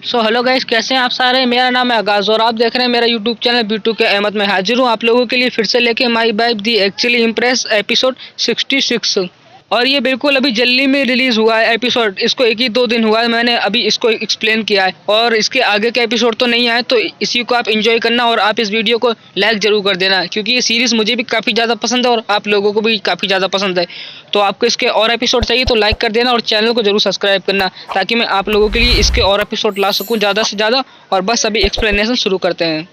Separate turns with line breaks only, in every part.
Hello guys, कैसे हैं आप सारे। मेरा नाम है आगाज और आप देख रहे हैं मेरा यूट्यूब चैनल बीटू के अहमद में। हाजिर हूँ आप लोगों के लिए फिर से लेके my wife the actually impress episode 66। और ये बिल्कुल अभी जल्दी में रिलीज हुआ है एपिसोड। इसको 1 ही 2 दिन हुआ है, मैंने अभी इसको एक्सप्लेन किया है और इसके आगे के एपिसोड तो नहीं आए। तो इसी को आप एंजॉय करना और आप इस वीडियो को लाइक जरूर कर देना, क्योंकि ये सीरीज मुझे भी काफ़ी ज़्यादा पसंद है और आप लोगों को भी काफ़ी ज़्यादा पसंद है। तो आपको इसके और एपिसोड चाहिए तो लाइक कर देना और चैनल को जरूर सब्सक्राइब करना, ताकि मैं आप लोगों के लिए इसके और एपिसोड ला सकूं ज़्यादा से ज़्यादा। और बस अभी एक्सप्लेनेशन शुरू करते हैं।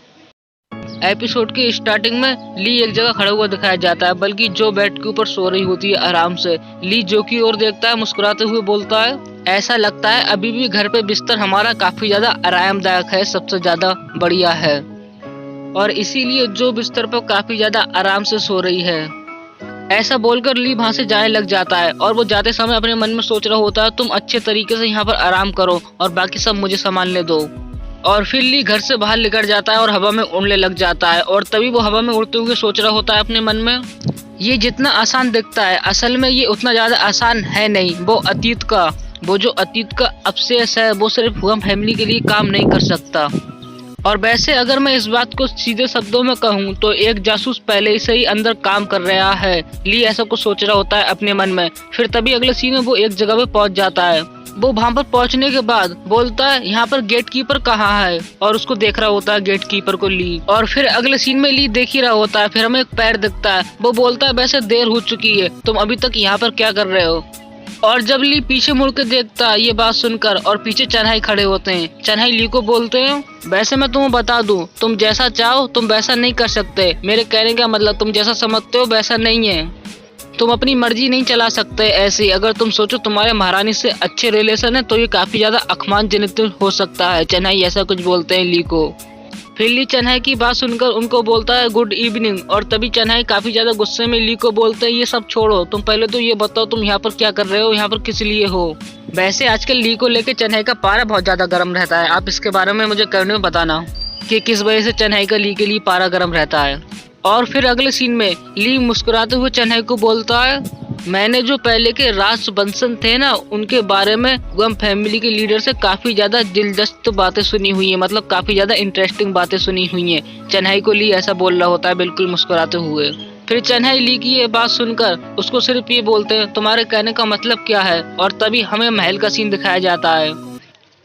एपिसोड की स्टार्टिंग में ली एक जगह खड़ा हुआ दिखाया जाता है, बल्कि जो बेड के ऊपर सो रही होती है आराम से। ली जो की ओर देखता है, मुस्कुराते हुए बोलता है, ऐसा लगता है अभी भी घर पे बिस्तर हमारा काफी ज्यादा आरामदायक है, सबसे ज्यादा बढ़िया है, और इसीलिए जो बिस्तर पर काफी ज्यादा आराम से सो रही है। ऐसा बोलकर ली वहाँ से जाने लग जाता है और वो जाते समय अपने मन में सोच रहा होता है, तुम अच्छे तरीके से यहाँ पर आराम करो और बाकी सब मुझे संभालने दो। और फिर ली घर से बाहर निकल जाता है और हवा में उड़ने लग जाता है। और तभी वो हवा में उड़ते हुए सोच रहा होता है अपने मन में, ये जितना आसान दिखता है असल में ये उतना ज्यादा आसान है नहीं। वो जो अतीत का अवशेष है वो सिर्फ हम फैमिली के लिए काम नहीं कर सकता। और वैसे अगर मैं इस बात को सीधे शब्दों में कहूँ तो एक जासूस पहले से ही अंदर काम कर रहा है। ली ऐसा कुछ सोच रहा होता है अपने मन में। फिर तभी अगले सीन में वो एक जगह पे पहुंच जाता है। वो वहाँ पर पहुंचने के बाद बोलता है, यहाँ पर गेट कीपर कहाँ है, और उसको देख रहा होता है गेट कीपर को ली। और फिर अगले सीन में ली देख ही रहा होता है। फिर हमें एक पैर दिखता है। वो बोलता है, वैसे देर हो चुकी है, तुम अभी तक यहाँ पर क्या कर रहे हो। और जब ली पीछे मुड़ के देखता है ये बात सुनकर, और पीछे चन्हाई खड़े होते हैं। चन्हाई ली को बोलते हैं, वैसे मैं तुम्हें बता दूं, तुम जैसा चाहो तुम वैसा नहीं कर सकते। मेरे कहने का मतलब तुम जैसा समझते हो वैसा नहीं है। तुम अपनी मर्जी नहीं चला सकते ऐसे। अगर तुम सोचो तुम्हारे महारानी से अच्छे रिलेशन है तो ये काफी ज्यादा अपमानजनक हो सकता है। चन्हाई ऐसा कुछ बोलते हैं ली को। फिर ली चन्हाई की बात सुनकर उनको बोलता है गुड इवनिंग। और तभी चन्हाई काफी ज्यादा गुस्से में ली को बोलते हैं, ये सब छोड़ो, तुम पहले तो ये बताओ तुम यहाँ पर क्या कर रहे हो, यहाँ पर किस लिए हो। वैसे आजकल ली को लेकर चन्हाई का पारा बहुत ज्यादा गर्म रहता है। आप इसके बारे में मुझे कमेंट में बताना कि किस वजह से चन्हाई का ली के लिए पारा गर्म रहता है। और फिर अगले सीन में ली मुस्कुराते हुए चन्हाई को बोलता है, मैंने जो पहले के राजवंशन थे ना उनके बारे में हम फैमिली के लीडर से काफी ज्यादा दिलचस्प बातें सुनी हुई है, मतलब काफी ज्यादा इंटरेस्टिंग बातें सुनी हुई है। चन्हाई को ली ऐसा बोल रहा होता है बिल्कुल मुस्कुराते हुए। फिर चन्हाई ली की ये बात सुनकर उसको सिर्फ ये बोलते हैं, तुम्हारे कहने का मतलब क्या है। और तभी हमें महल का सीन दिखाया जाता है।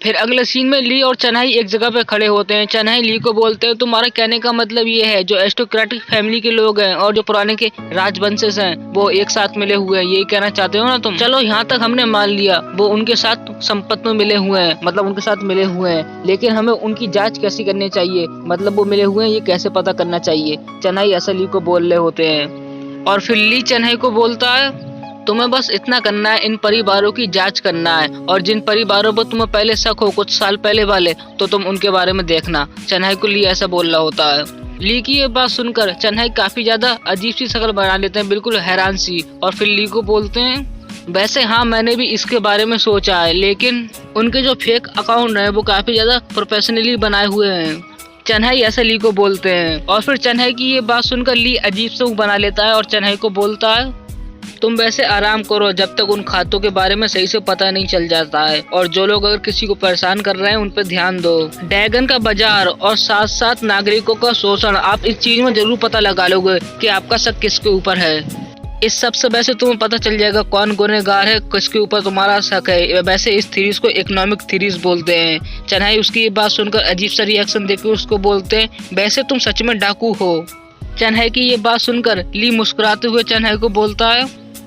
फिर अगले सीन में ली और चन्हाई एक जगह पे खड़े होते हैं। चन्हाई ली को बोलते हैं, तुम्हारे कहने का मतलब ये है जो एरिस्टोक्रेटिक फैमिली के लोग हैं और जो पुराने के राजवंशज हैं वो एक साथ मिले हुए हैं, यही कहना चाहते हो ना तुम। चलो यहाँ तक हमने मान लिया वो उनके साथ संपत्ति में मिले हुए हैं, मतलब उनके साथ मिले हुए हैं, लेकिन हमें उनकी जांच कैसी करनी चाहिए, मतलब वो मिले हुए हैं ये कैसे पता करना चाहिए। चन्हाई ऐसा ली को बोल रहे होते हैं। और फिर ली चन्हाई को बोलता है, तुम्हें बस इतना करना है, इन परिवारों की जांच करना है, और जिन परिवारों पर तुम्हें पहले शक हो कुछ साल पहले वाले, तो तुम उनके बारे में देखना। चन्हाई को ली ऐसा बोल रहा होता है। ली की ये बात सुनकर चन्हाई काफी ज्यादा अजीब सी शक्ल बना लेते हैं, बिल्कुल हैरान सी। और फिर ली को बोलते हैं, वैसे हाँ मैंने भी इसके बारे में सोचा है, लेकिन उनके जो फेक अकाउंट है वो काफी ज्यादा प्रोफेशनली बनाए हुए हैं। चन्हाई ऐसा ली को बोलते हैं। और फिर चन्हाई की ये बात सुनकर ली अजीब से मुंह बना लेता है और चन्हाई को बोलता है, तुम वैसे आराम करो जब तक उन खातों के बारे में सही से पता नहीं चल जाता है, और जो लोग अगर किसी को परेशान कर रहे हैं उन पर ध्यान दो। ड्रैगन का बाजार और साथ साथ नागरिकों का शोषण, आप इस चीज में जरूर पता लगा लोगे कि आपका शक किसके ऊपर है। इस सब से वैसे तुम्हें पता चल जाएगा कौन गुनहगार है, किसके ऊपर तुम्हारा शक है। वैसे इस थीरीज को इकोनॉमिक थीरीज बोलते हैं। चन्हाई उसकी ये बात सुनकर अजीब सा रिएक्शन देकर उसको बोलते हैं, वैसे तुम सच में डाकू हो। चन्हाई की ये बात सुनकर ली मुस्कुराते हुए चन्हाई को बोलता है,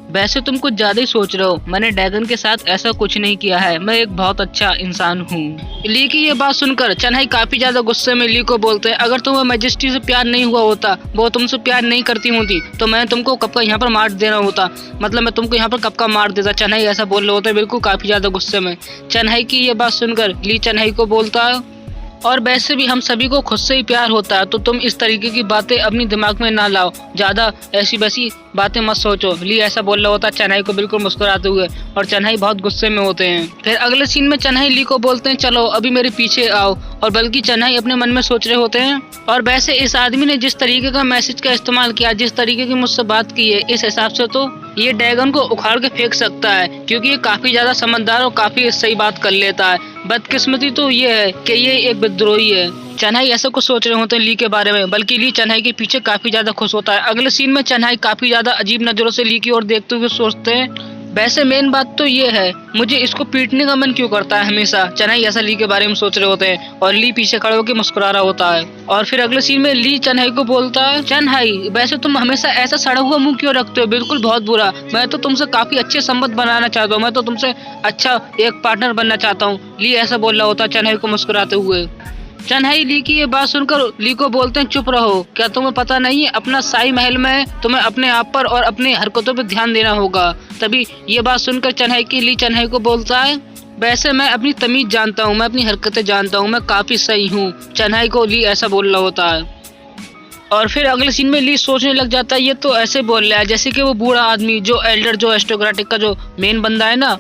वैसे तुम कुछ ज्यादा ही सोच रहे हो, मैंने ड्रैगन के साथ ऐसा कुछ नहीं किया है, मैं एक बहुत अच्छा इंसान हूँ। ली की ये बात सुनकर चन्हाई काफी ज्यादा गुस्से में ली को बोलते हैं, अगर तुम्हें मैजेस्टी से प्यार नहीं हुआ होता, वो तुमसे प्यार नहीं करती होती, तो मैं तुमको कब का यहाँ पर मार देना होता, मतलब मैं तुमको यहाँ पर कब का मार देता। चन्हाई ऐसा बोल रहे होते हैं बिल्कुल काफी ज्यादा गुस्से में। चन्हाई की ये बात सुनकर ली चन्हाई को बोलता है, और वैसे भी हम सभी को खुद से ही प्यार होता है, तो तुम इस तरीके की बातें अपनी दिमाग में ना लाओ, ज्यादा ऐसी वैसी बातें मत सोचो। ली ऐसा बोल रहा होता है चन्हाई को बिल्कुल मुस्कुराते हुए, और चन्हाई बहुत गुस्से में होते हैं। फिर अगले सीन में चन्हाई ली को बोलते हैं, चलो अभी मेरे पीछे आओ, और बल्कि चन्हाई अपने मन में सोच रहे होते हैं, और वैसे इस आदमी ने जिस तरीके का मैसेज का इस्तेमाल किया, जिस तरीके की मुझसे बात की है, इस हिसाब से तो ये ड्रैगन को उखाड़ के फेंक सकता है क्योंकि ये काफी ज्यादा समझदार और काफी सही बात कर लेता है। बदकिस्मती तो ये है कि ये एक विद्रोही है। चन्हाई ऐसा कुछ सोच रहे होते हैं ली के बारे में, बल्कि ली चन्हाई के पीछे काफी ज्यादा खुश होता है। अगले सीन में चन्हाई काफी ज्यादा अजीब नजरों से ली की ओर देखते हुए सोचते हैं, वैसे मेन बात तो ये है मुझे इसको पीटने का मन क्यों करता है हमेशा। चन्हाई ऐसा ली के बारे में सोच रहे होते हैं और ली पीछे खड़े होकर मुस्कुरा रहा होता है। और फिर अगले सीन में ली चन्हाई को बोलता है, चन्हाई वैसे तुम हमेशा ऐसा सड़ा हुआ मुंह क्यों रखते हो, बिल्कुल बहुत बुरा। मैं तो तुमसे काफी अच्छे संबंध बनाना चाहता हूँ, मैं तो तुमसे अच्छा एक पार्टनर बनना चाहता हूँ। ली ऐसा बोल रहा होता है चन्हाई को मुस्कुराते हुए। चन्हाई ली की ये बात सुनकर ली को बोलते हैं, चुप रहो, क्या तुम्हें पता नहीं है अपना शाही महल में है, तुम्हें अपने आप पर और अपनी हरकतों पर ध्यान देना होगा। तभी ये बात सुनकर चन्हाई की ली चन्हाई को बोलता है, वैसे मैं अपनी तमीज जानता हूँ, मैं अपनी हरकतें जानता हूँ, मैं काफी सही हूँ। चन्हाई को ली ऐसा बोल रहा होता है। और फिर अगले सीन में ली सोचने लग जाता है, ये तो ऐसे बोल रहा है जैसे कि वो बूढ़ा आदमी जो एल्डर जो एरिस्टोक्रेटिक का जो मेन बंदा है ना,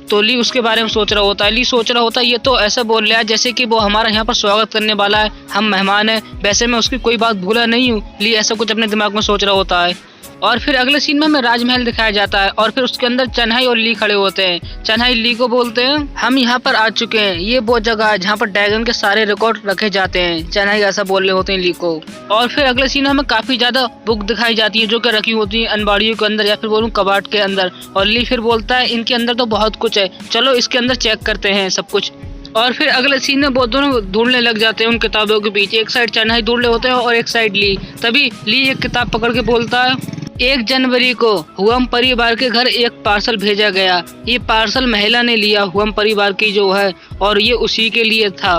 तो ली उसके बारे में सोच रहा होता है। ली सोच रहा होता है ये तो ऐसा बोल रहा है जैसे कि वो हमारा यहाँ पर स्वागत करने वाला है, हम मेहमान हैं, वैसे मैं उसकी कोई बात भूला नहीं हूँ। ली ऐसा कुछ अपने दिमाग में सोच रहा होता है। और फिर अगले सीन में हमें राजमहल दिखाया जाता है और फिर उसके अंदर चन्हाई और ली खड़े होते हैं। चन्हाई ली को बोलते हैं, हम यहाँ पर आ चुके हैं, ये वो जगह है जहाँ पर ड्रैगन के सारे रिकॉर्ड रखे जाते हैं। चन्हाई ऐसा बोल रहे होते हैं ली को। और फिर अगले सीन में हमें काफी ज्यादा बुक दिखाई जाती है जो कि रखी होती है अनबाड़ियों के अंदर या फिर बोलूं कबाट के अंदर। और ली फिर बोलता है इनके अंदर तो बहुत कुछ है, चलो इसके अंदर चेक करते हैं सब कुछ। और फिर अगले सीन में वो दोनों ढूंढने लग जाते हैं उन किताबों के बीच। एक साइड चन्हाई ढूंढ रहे होते हैं और एक साइड ली। तभी ली एक किताब पकड़ के बोलता है, 1 जनवरी को हुअम परिवार के घर एक पार्सल भेजा गया, ये पार्सल महिला ने लिया हुअम परिवार की जो है, और ये उसी के लिए था,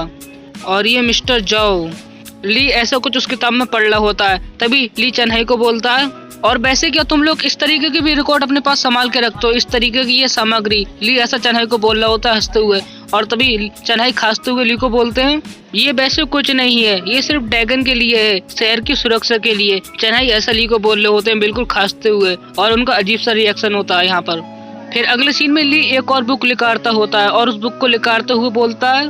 और ये मिस्टर जाओ। ली ऐसा कुछ उस किताब में पढ़ रहा होता है। तभी ली चन्हाई को बोलता है, और वैसे क्या तुम लोग इस तरीके के भी रिकॉर्ड अपने पास संभाल के रखते हो, इस तरीके की ये सामग्री। ली ऐसा चन्हाई को बोल रहा होता है हंसते हुए। और तभी चन्हाई खांसते हुए ली को बोलते हैं, ये वैसे कुछ नहीं है, ये सिर्फ ड्रैगन के लिए है, शहर की सुरक्षा के लिए। चन्हाई ऐसा ली को बोल रहे होते हैं बिल्कुल खांसते हुए, और उनका अजीब सा रिएक्शन होता है यहाँ पर। फिर अगले सीन में ली एक और बुक लिकारता होता है और उस बुक को लिकारते हुए बोलता है,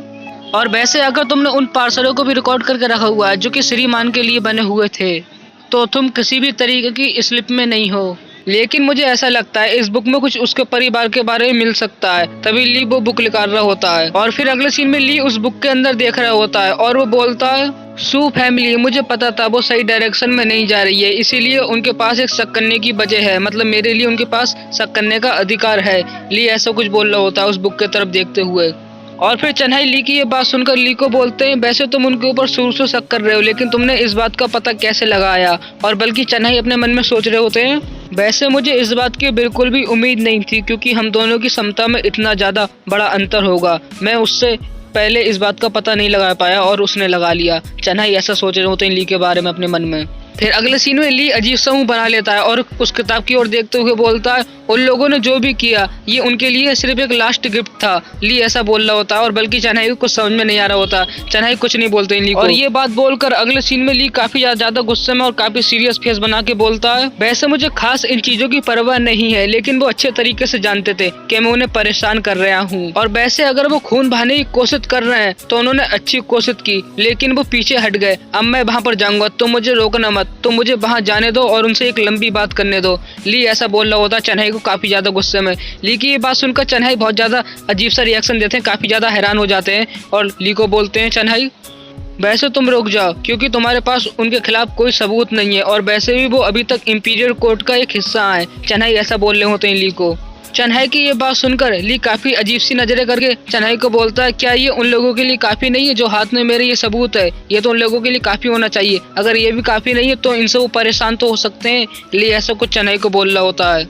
और वैसे अगर तुमने उन पार्सलों को भी रिकॉर्ड करके रखा हुआ है जो कि श्रीमान के लिए बने हुए थे, तो तुम किसी भी तरीके की स्लिप में नहीं हो। लेकिन मुझे ऐसा लगता है इस बुक में कुछ उसके परिवार के बारे में मिल सकता है। तभी ली वो बुक निकाल रहा होता है। और फिर अगले सीन में ली उस बुक के अंदर देख रहा होता है और वो बोलता है, सू फैमिली, मुझे पता था वो सही डायरेक्शन में नहीं जा रही है, इसीलिए उनके पास एक शक करने की वजह है, मतलब मेरे लिए उनके पास शक करने का अधिकार है। ली ऐसा कुछ बोल रहा होता है उस बुक की तरफ देखते हुए। और फिर चन्हाई ली की ये बात सुनकर ली को बोलते हैं, वैसे तुम उनके ऊपर शुरू से शक कर रहे हो, लेकिन तुमने इस बात का पता कैसे लगाया। और बल्कि चन्हाई अपने मन में सोच रहे होते हैं, वैसे मुझे इस बात की बिल्कुल भी उम्मीद नहीं थी क्योंकि हम दोनों की क्षमता में इतना ज्यादा बड़ा अंतर होगा। मैं उससे पहले इस बात का पता नहीं लगा पाया और उसने लगा लिया। चन्हाई ऐसा सोच रहे होते हैं ली के बारे में अपने मन में। फिर अगले सीन में ली अजीब सा मुंह बना लेता है और उस किताब की ओर देखते हुए बोलता है, उन लोगों ने जो भी किया ये उनके लिए सिर्फ एक लास्ट गिफ्ट था। ली ऐसा बोल रहा होता है और बल्कि चन्हाई को कुछ समझ में नहीं आ रहा होता। चन्हाई कुछ नहीं बोलते इन ली को। और ये बात बोलकर अगले सीन में ली काफी ज्यादा गुस्से में और काफी सीरियस फेस बना के बोलता है, वैसे मुझे खास इन चीजों की परवाह नहीं है, लेकिन वो अच्छे तरीके से जानते थे कि मैं उन्हें परेशान कर रहा हूँ, और वैसे अगर वो खून बहाने की कोशिश कर रहे हैं तो उन्होंने अच्छी कोशिश की, लेकिन वो पीछे हट गए। अब मैं वहाँ पर जाऊंगा, तो मुझे रोकना मत, तो मुझे वहाँ जाने दो और उनसे एक लंबी बात करने दो। ली ऐसा बोल रहा होता है चन्हाई को काफी ज्यादा गुस्से में। ली की ये बात सुनकर चन्हाई बहुत ज्यादा अजीब सा रिएक्शन देते हैं, काफी ज्यादा हैरान हो जाते हैं और ली को बोलते हैं, चन्हाई वैसे तुम रुक जाओ क्योंकि तुम्हारे पास उनके खिलाफ कोई सबूत नहीं है, और वैसे भी वो अभी तक इंपीरियल कोर्ट का एक हिस्सा है। चन्हाई ऐसा बोल रहे होते हैं ली को। चन्हाई की ये बात सुनकर ली काफी अजीब सी नजरें करके चन्हाई को बोलता है, क्या ये उन लोगों के लिए काफी नहीं है जो हाथ में मेरे ये सबूत है? ये तो उन लोगों के लिए काफी होना चाहिए, अगर ये भी काफी नहीं है तो इनसे वो परेशान तो हो सकते हैं। ली ऐसा कुछ चन्हाई को बोल रहा होता है।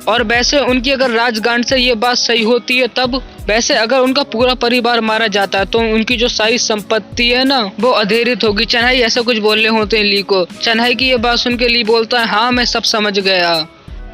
और वैसे उनकी अगर राजगांड से ये बात सही होती है तब, वैसे अगर उनका पूरा परिवार मारा जाता है तो उनकी जो सारी संपत्ति है ना वो अधेरित होगी। चन्हाई ऐसा कुछ बोल रहे होते हैं ली को। चन्हाई की ये बात सुन के ली बोलता है, हाँ मैं सब समझ गया।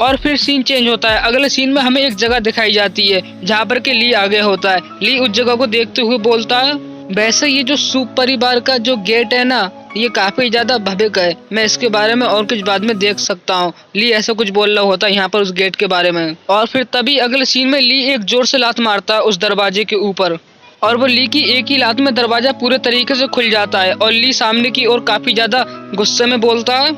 और फिर सीन चेंज होता है। अगले सीन में हमें एक जगह दिखाई जाती है जहाँ पर के ली आगे होता है। ली उस जगह को देखते हुए बोलता है, वैसे ये जो सूप परिवार का जो गेट है ना ये काफी ज्यादा भव्य है, मैं इसके बारे में और कुछ बाद में देख सकता हूँ। ली ऐसा कुछ बोल रहा होता है यहाँ पर उस गेट के बारे में। और फिर तभी अगले सीन में ली एक जोर से लात मारता है उस दरवाजे के ऊपर, और वो ली की एक ही लात में दरवाजा पूरे तरीके से खुल जाता है। और ली सामने की ओर काफी ज्यादा गुस्से में बोलता है,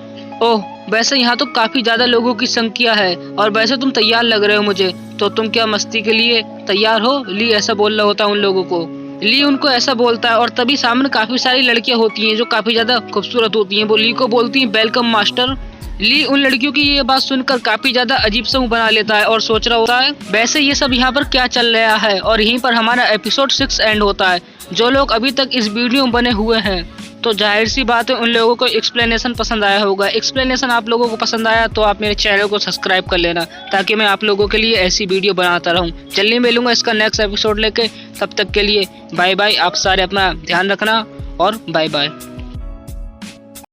ओह वैसे यहाँ तो काफी ज्यादा लोगों की संख्या है और वैसे तुम तैयार लग रहे हो मुझे, तो तुम क्या मस्ती के लिए तैयार हो? ली ऐसा बोल रहा होता है उन लोगों को। ली उनको ऐसा बोलता है और तभी सामने काफी सारी लड़कियां होती हैं जो काफी ज्यादा खूबसूरत होती हैं। वो ली को बोलती हैं वेलकम मास्टर। ली उन लड़कियों की ये बात सुनकर काफी ज्यादा अजीब सा मुंह बना लेता है और सोच रहा होता है वैसे ये सब यहाँ पर क्या चल रहा है, और यहीं पर हमारा एपिसोड 6 एंड होता है। जो लोग अभी तक इस वीडियो में बने हुए हैं तो जाहिर सी बात है उन लोगों को एक्सप्लेनेशन पसंद आया होगा। एक्सप्लेनेशन आप लोगों को पसंद आया तो आप मेरे चैनल को सब्सक्राइब कर लेना ताकि मैं आप लोगों के लिए ऐसी वीडियो बनाता रहूं। जल्दी मिलूंगा इसका नेक्स्ट एपिसोड लेके, तब तक के लिए बाय बाय। आप सारे अपना ध्यान रखना और बाय बाय।